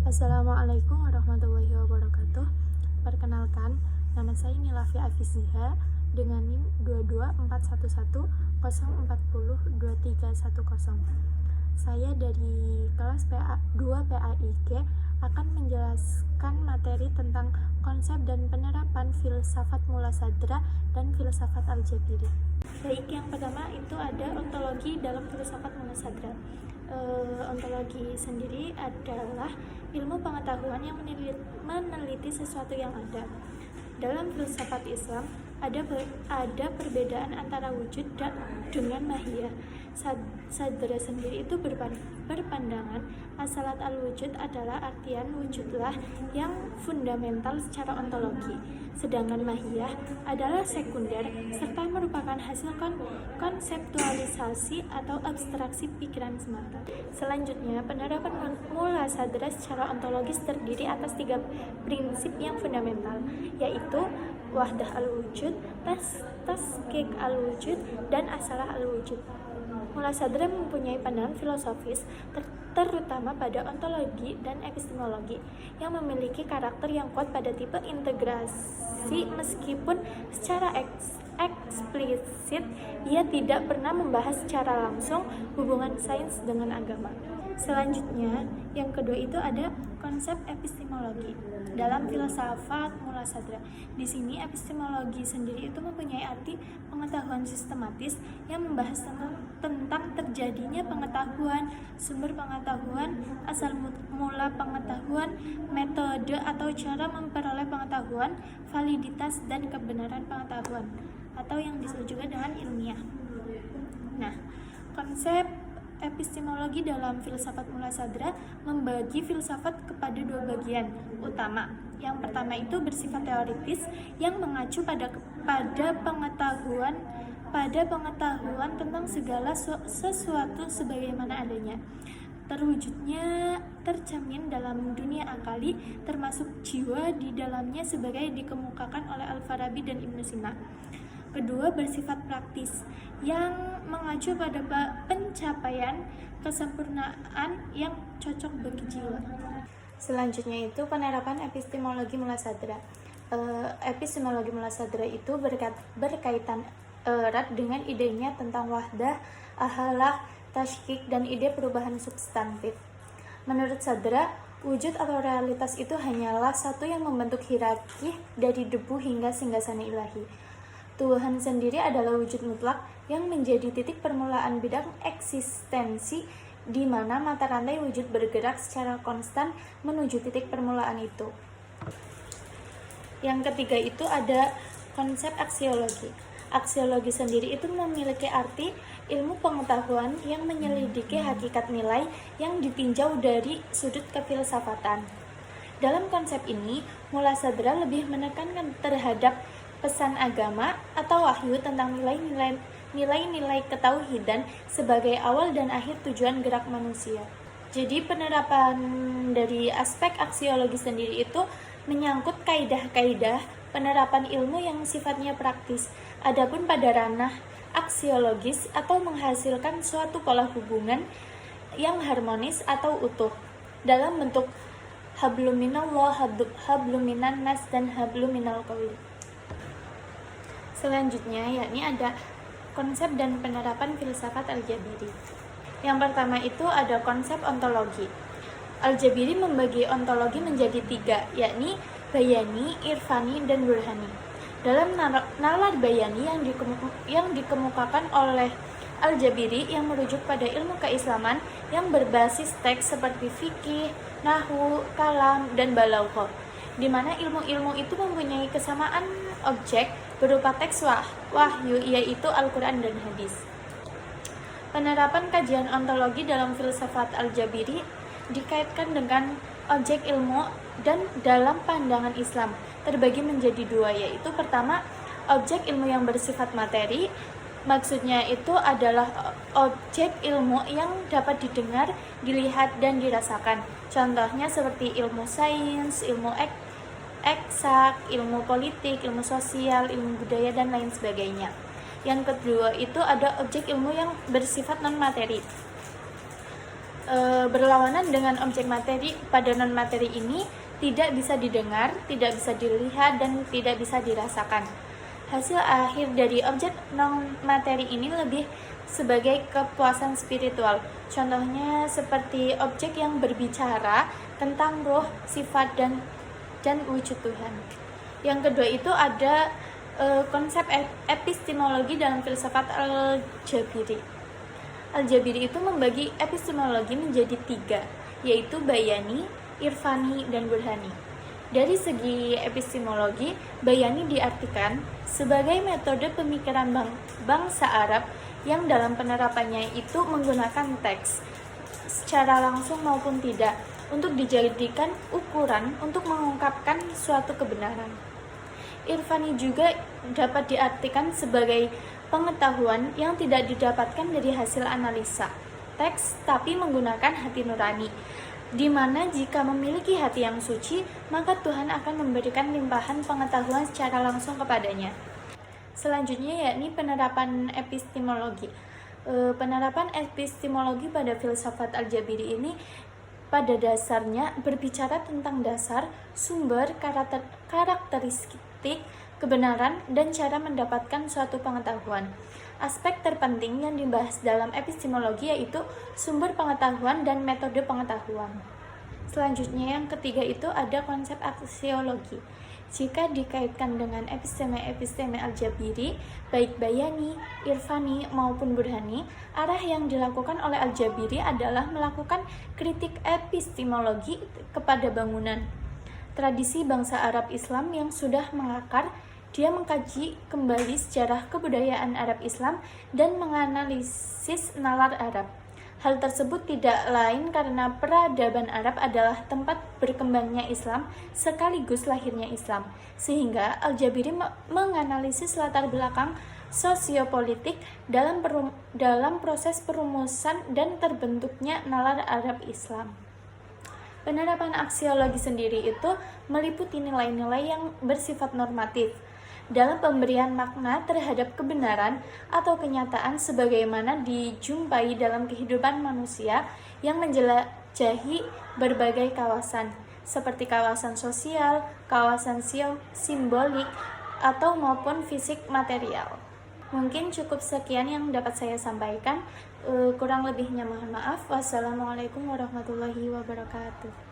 Assalamualaikum warahmatullahi wabarakatuh. Perkenalkan, nama saya Nilafi Afizziha dengan NIM 22110402310. Saya dari kelas 2 PAIG akan menjelaskan materi tentang konsep dan penerapan filsafat Mulasadra dan filsafat Al-Jabiri. Baik, yang pertama itu ada ontologi dalam filsafat Mulasadra. Ontologi sendiri adalah ilmu pengetahuan yang meneliti sesuatu yang ada. Dalam filsafat Islam ada perbedaan antara wujud dengan mahiyah. Sadra sendiri itu berpandangan asalat al-wujud adalah artian wujudlah yang fundamental secara ontologi, sedangkan mahiyah adalah sekunder serta merupakan hasil konseptualisasi atau abstraksi pikiran semata. Selanjutnya, penerapan Mulasadra secara ontologis terdiri atas 3 prinsip yang fundamental, yaitu wahdah al-wujud, taskik al-wujud, dan asalah al-wujud. Mulasadra mempunyai pandangan filosofis terutama pada ontologi dan epistemologi yang memiliki karakter yang kuat pada tipe integrasi, meskipun secara eksplisit ia tidak pernah membahas secara langsung hubungan sains dengan agama. Selanjutnya, yang kedua itu ada konsep epistemologi dalam filsafat Mulasadra. Di sini epistemologi sendiri itu mempunyai arti pengetahuan sistematis yang membahas tentang terjadinya pengetahuan, sumber pengetahuan, asal mula pengetahuan, metode atau cara memperoleh pengetahuan, validitas dan kebenaran pengetahuan, atau yang disebut juga dengan ilmiah. Nah, konsep epistemologi dalam filsafat Mulasadra membagi filsafat kepada 2 bagian utama. Yang pertama itu bersifat teoritis yang mengacu pada pengetahuan tentang segala sesuatu sebagaimana adanya. Terwujudnya tercermin dalam dunia akali, termasuk jiwa di dalamnya sebagai dikemukakan oleh Al-Farabi dan Ibnu Sina. Kedua, bersifat praktis yang mengacu pada pencapaian kesempurnaan yang cocok bagi jiwa. Selanjutnya itu penerapan epistemologi Mulasadra. Epistemologi Mulasadra itu berkaitan erat dengan idenya tentang wahdah, ahalah, tashkik, dan ide perubahan substantif. Menurut Sadra, wujud atau realitas itu hanyalah satu yang membentuk hierarki dari debu hingga singgasana ilahi. Tuhan sendiri adalah wujud mutlak yang menjadi titik permulaan bidang eksistensi, di mana mata rantai wujud bergerak secara konstan menuju titik permulaan itu. Yang ketiga itu ada konsep aksiologi. Aksiologi sendiri itu memiliki arti ilmu pengetahuan yang menyelidiki hakikat nilai yang ditinjau dari sudut kefilsafatan. Dalam konsep ini, Mulasadra lebih menekankan terhadap pesan agama atau wahyu tentang nilai-nilai ketauhidan sebagai awal dan akhir tujuan gerak manusia. Jadi penerapan dari aspek aksiologi sendiri itu menyangkut kaidah-kaidah penerapan ilmu yang sifatnya praktis. Adapun pada ranah aksiologis atau menghasilkan suatu pola hubungan yang harmonis atau utuh dalam bentuk hablum minallah, hablum minan nas, dan hablum minal qauli. Selanjutnya yakni ada konsep dan penerapan filsafat Al-Jabiri. Yang pertama itu ada konsep ontologi. Al-Jabiri membagi ontologi menjadi 3, yakni bayani, irfani, dan burhani. Dalam nalar bayani yang dikemukakan oleh Al-Jabiri yang merujuk pada ilmu keislaman yang berbasis teks seperti fikih, nahwu, kalam, dan balaghah, di mana ilmu-ilmu itu mempunyai kesamaan objek berupa teks wahyu, yaitu Al-Quran dan hadis. Penerapan kajian ontologi dalam filsafat Al-Jabiri dikaitkan dengan objek ilmu dan dalam pandangan Islam terbagi menjadi 2, yaitu pertama, objek ilmu yang bersifat materi. Maksudnya itu adalah objek ilmu yang dapat didengar, dilihat, dan dirasakan. Contohnya seperti ilmu sains, ilmu eksak, ilmu politik, ilmu sosial, ilmu budaya, dan lain sebagainya. Yang kedua itu ada objek ilmu yang bersifat non-materi. berlawanan dengan objek materi pada non-materi ini tidak bisa didengar, tidak bisa dilihat, dan tidak bisa dirasakan. Hasil akhir dari objek non-materi ini lebih sebagai kepuasan spiritual. Contohnya seperti objek yang berbicara tentang roh, sifat, dan wujud Tuhan. Yang kedua itu ada konsep epistemologi dalam filsafat Al-Jabiri. Al-Jabiri itu membagi epistemologi menjadi 3, yaitu Bayani, Irfani, dan Burhani. Dari segi epistemologi, Bayani diartikan sebagai metode pemikiran bangsa Arab yang dalam penerapannya itu menggunakan teks, secara langsung maupun tidak, untuk dijadikan ukuran untuk mengungkapkan suatu kebenaran. Irfani juga dapat diartikan sebagai pengetahuan yang tidak didapatkan dari hasil analisa teks, tapi menggunakan hati nurani, di mana jika memiliki hati yang suci, maka Tuhan akan memberikan limpahan pengetahuan secara langsung kepadanya. Selanjutnya yakni penerapan epistemologi. Penerapan epistemologi pada filsafat Al-Jabiri ini pada dasarnya berbicara tentang dasar, sumber, karakteristik, kebenaran, dan cara mendapatkan suatu pengetahuan. Aspek terpenting yang dibahas dalam epistemologi yaitu sumber pengetahuan dan metode pengetahuan. Selanjutnya yang ketiga itu ada konsep aksiologi. Jika dikaitkan dengan episteme Al-Jabiri, baik Bayani, Irfani, maupun Burhani, arah yang dilakukan oleh Al-Jabiri adalah melakukan kritik epistemologi kepada bangunan tradisi bangsa Arab Islam yang sudah mengakar. Dia mengkaji kembali sejarah kebudayaan Arab Islam dan menganalisis nalar Arab. Hal tersebut tidak lain karena peradaban Arab adalah tempat berkembangnya Islam sekaligus lahirnya Islam, sehingga Al-Jabiri menganalisis latar belakang sosiopolitik dalam proses perumusan dan terbentuknya nalar Arab Islam. Penerapan aksiologi sendiri itu meliputi nilai-nilai yang bersifat normatif dalam pemberian makna terhadap kebenaran atau kenyataan sebagaimana dijumpai dalam kehidupan manusia yang menjelajahi berbagai kawasan, seperti kawasan sosial, kawasan simbolik, atau maupun fisik material. Mungkin cukup sekian yang dapat saya sampaikan. Kurang lebihnya mohon maaf. Wassalamualaikum warahmatullahi wabarakatuh.